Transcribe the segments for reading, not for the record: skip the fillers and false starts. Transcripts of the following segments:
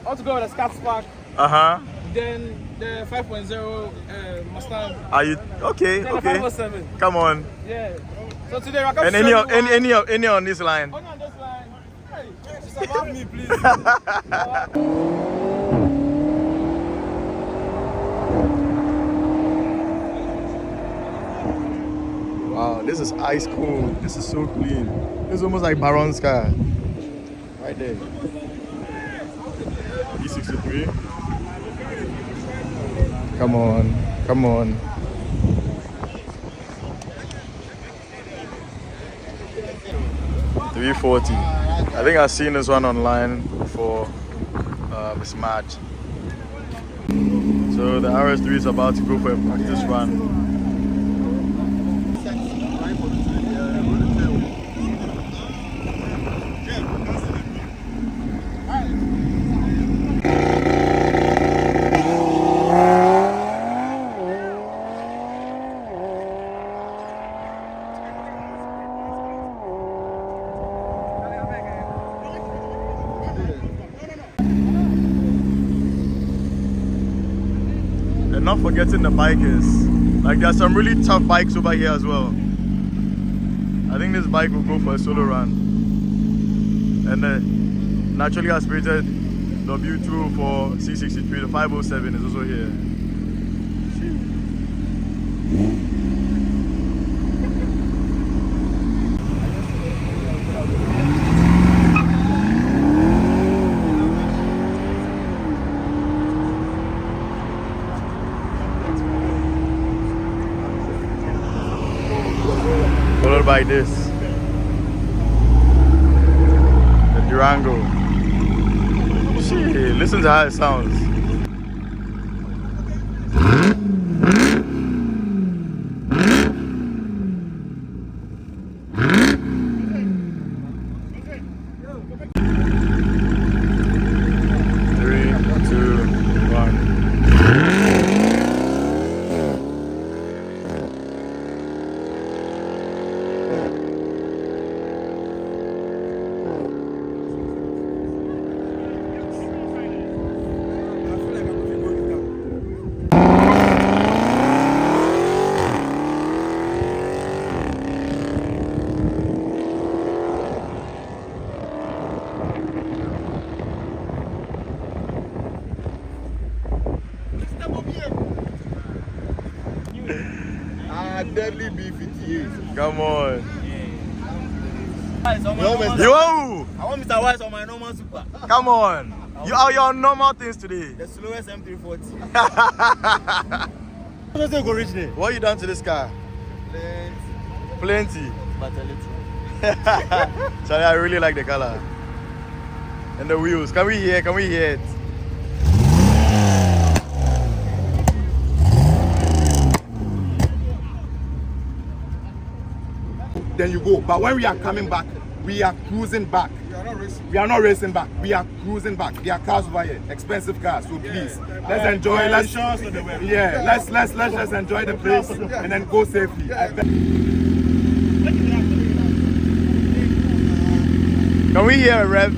I want to go with a Scat Spark. Then the 5.0 Mustang. Are you okay? Then Okay. the 507. Come on. Yeah. So today we're going And to show any on this line? Only on this line. Hey, just above me, please. Wow, this is ice cold. This is so clean. This is almost like Baron's car. Right there. E63. Come on. Come on. $340. I think I've seen this one online before. It's mad. So the RS3 is about to go for a practice run. Not forgetting the bikers. Like there's some really tough bikes over here as well. I think this bike will go for a solo run. And the naturally aspirated W204 C63, the 507 is also here. Followed by this, the Durango. Shit, listen to how it sounds. Deadly B58. Come on. Yo! I want Mr. Wise on my normal super. Come on. You are your normal things today. The slowest M340. What you done to this car? Plenty. But a little. Charlie, I really like the color. And the wheels. Can we hear it? Then you go. But when we are coming back, we are cruising back. We are not racing back. We are cruising back. There are cars over here, expensive cars. So please, let's enjoy. Let's enjoy the place and then go safely. Can we hear a rev?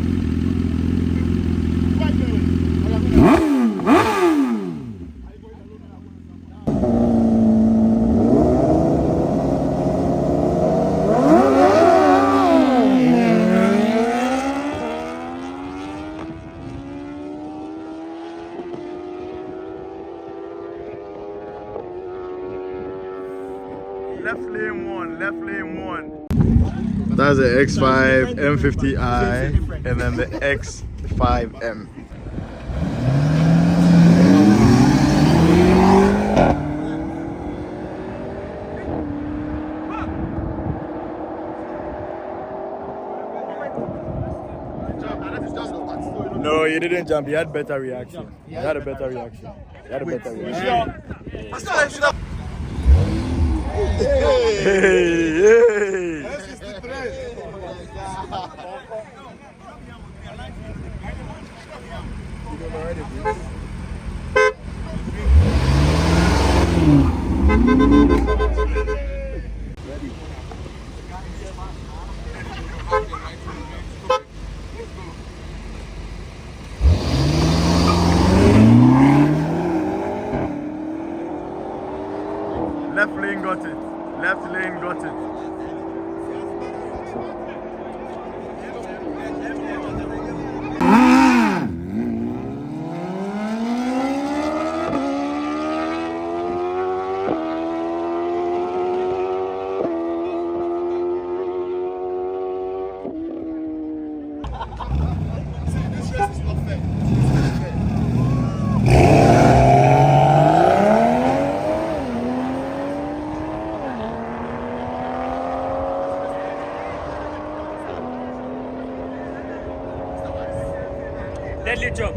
Left lane one. That's the X5M50i and then the X5M. No, you didn't jump. You had better reaction. You had a better reaction. Hey. Deadly job.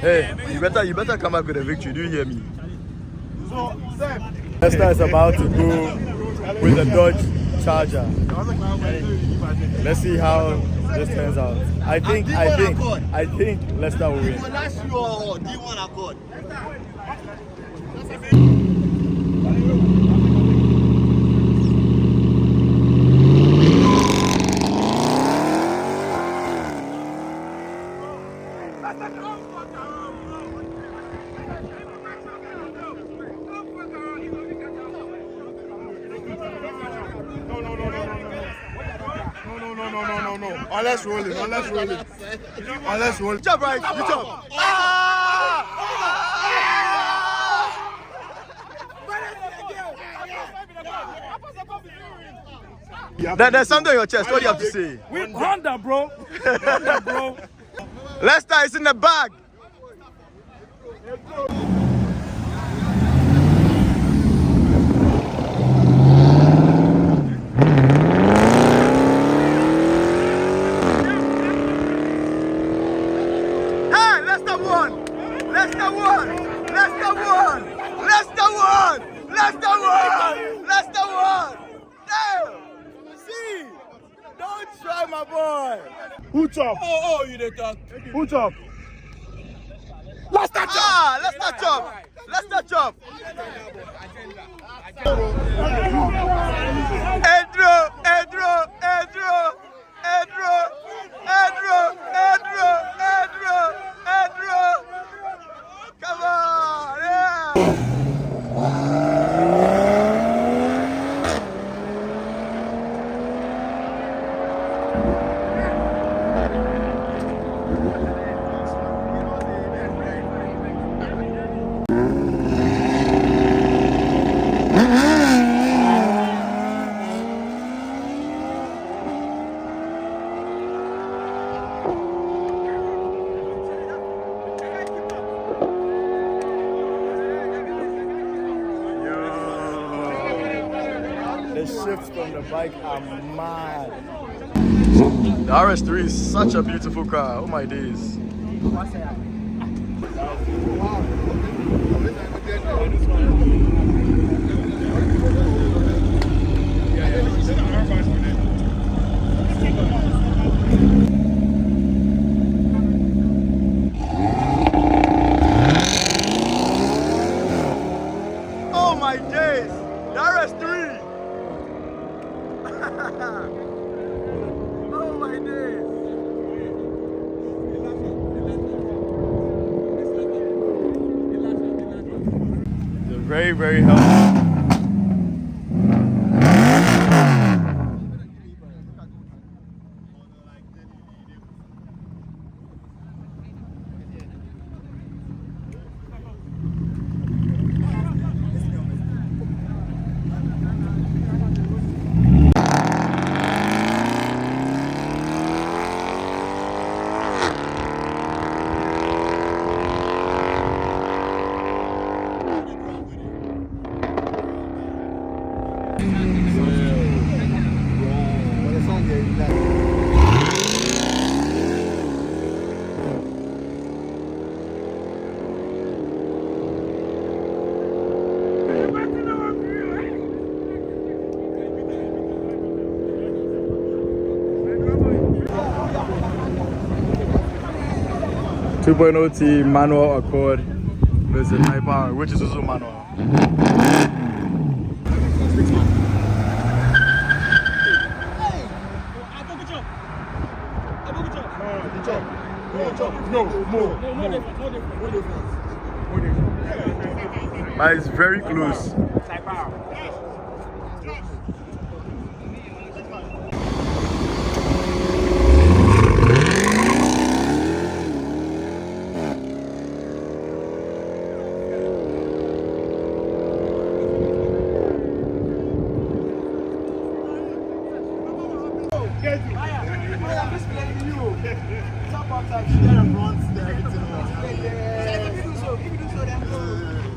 Hey, you better come back with a victory. Do you hear me? So, Sam. Leicester is about to go with the Dodge Charger. Let's see how this turns out. I think Leicester will win. That's your D1 Accord. No. Unless rolling. Jump right, you jump. There's something on your chest. What do you have to say? Honda, bro. Honda, bro. Leicester is in the bag. Leicester won! Damn! See! Don't try my boy! Who chop? Oh, you did talk. Who chop? Leicester chop! Leicester chop! Leicester chop! Edro! Come on! Yeah! The shifts from the bike are mad. The RS3 is such a beautiful car. Oh my days. Oh my days. The RS3. Oh my days! They're very, very healthy. 2.0T manual Accord versus high power, which is also manual. But it's very close.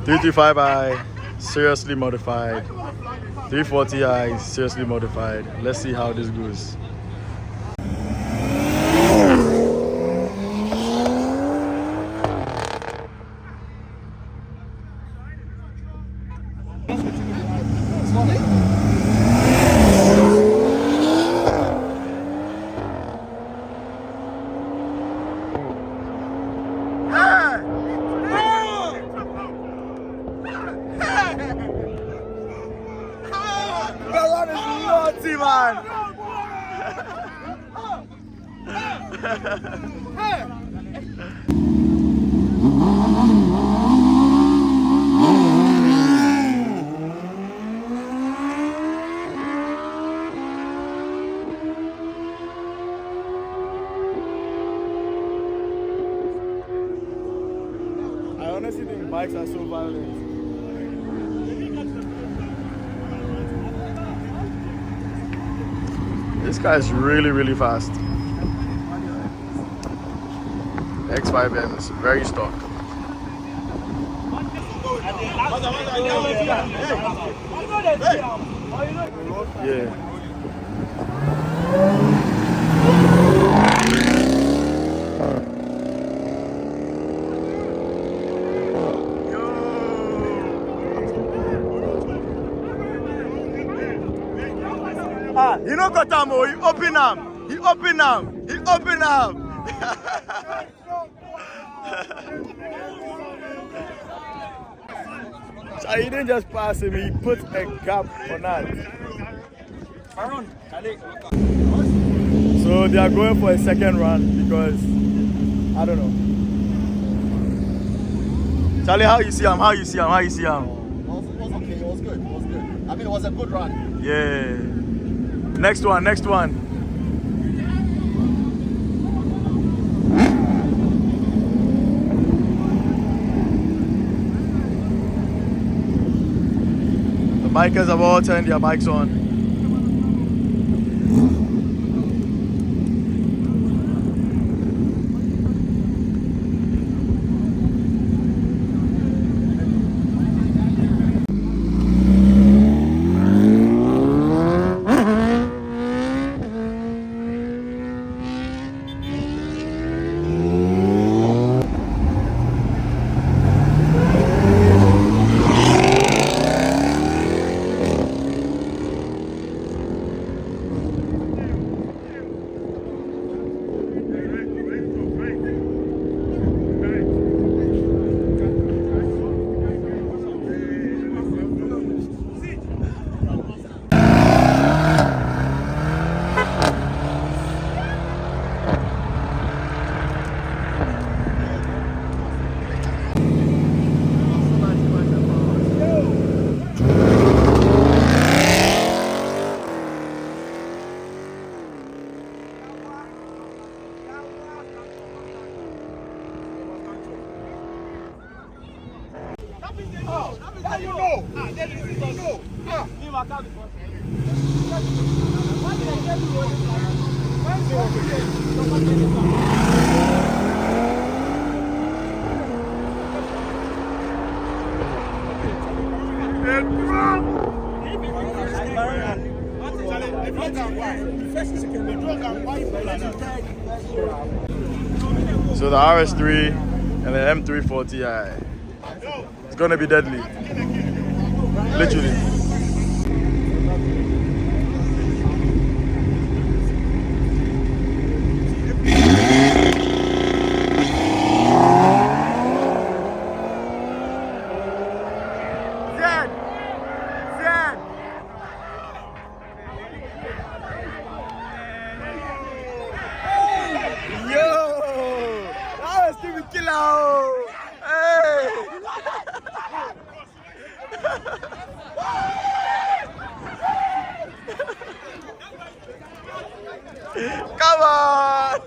335i, seriously modified. 340i, seriously modified. Let's see how this goes. I honestly think bikes are so violent. This guy is really, really fast. X5M is very stock. Yeah. He no got him, he open him. He open him. He open him. So he didn't just pass him, he put a gap on that. So they are going for a second run because I don't know. Charlie, how you see him? How you see him? How you see him? It was okay, it was good, it was good. I mean, it was a good run. Yeah. Next one, next one. The bikers have all turned their bikes on. So the RS3 and the M340i. It's gonna be deadly. Literally. Come on!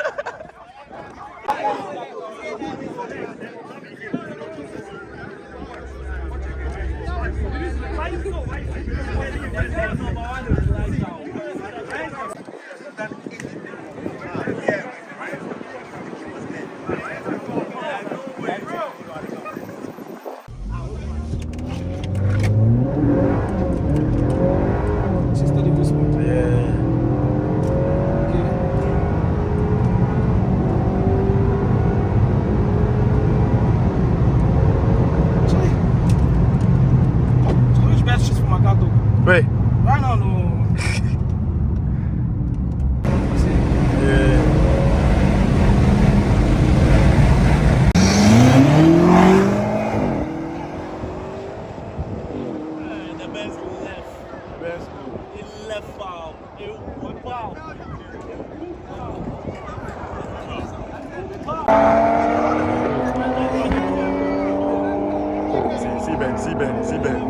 C-bend, C-bend, C-bend.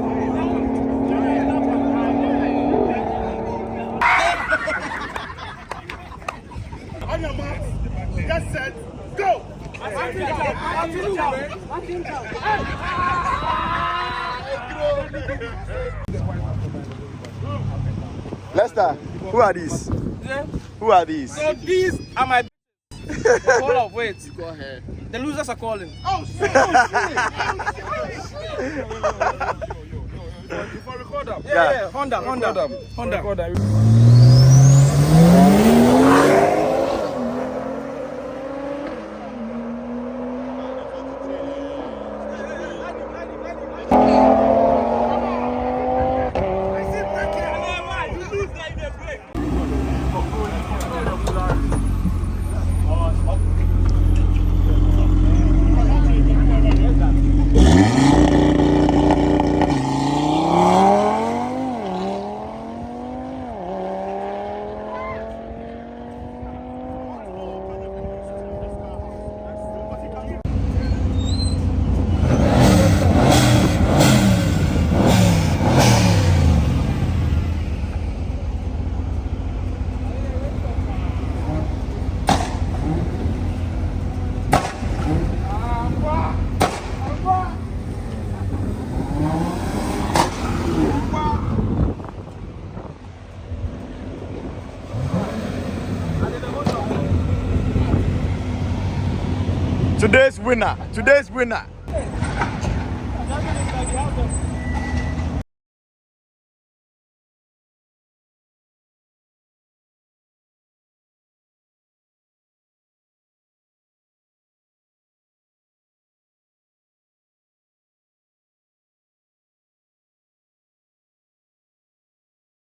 On your mark, get set, go! Lester, who are these? Yeah. Who are these? So these are my hold up, wait. Go ahead. The losers are calling. Oh shit! For record them. Yeah. Yeah. Honda. Today's winner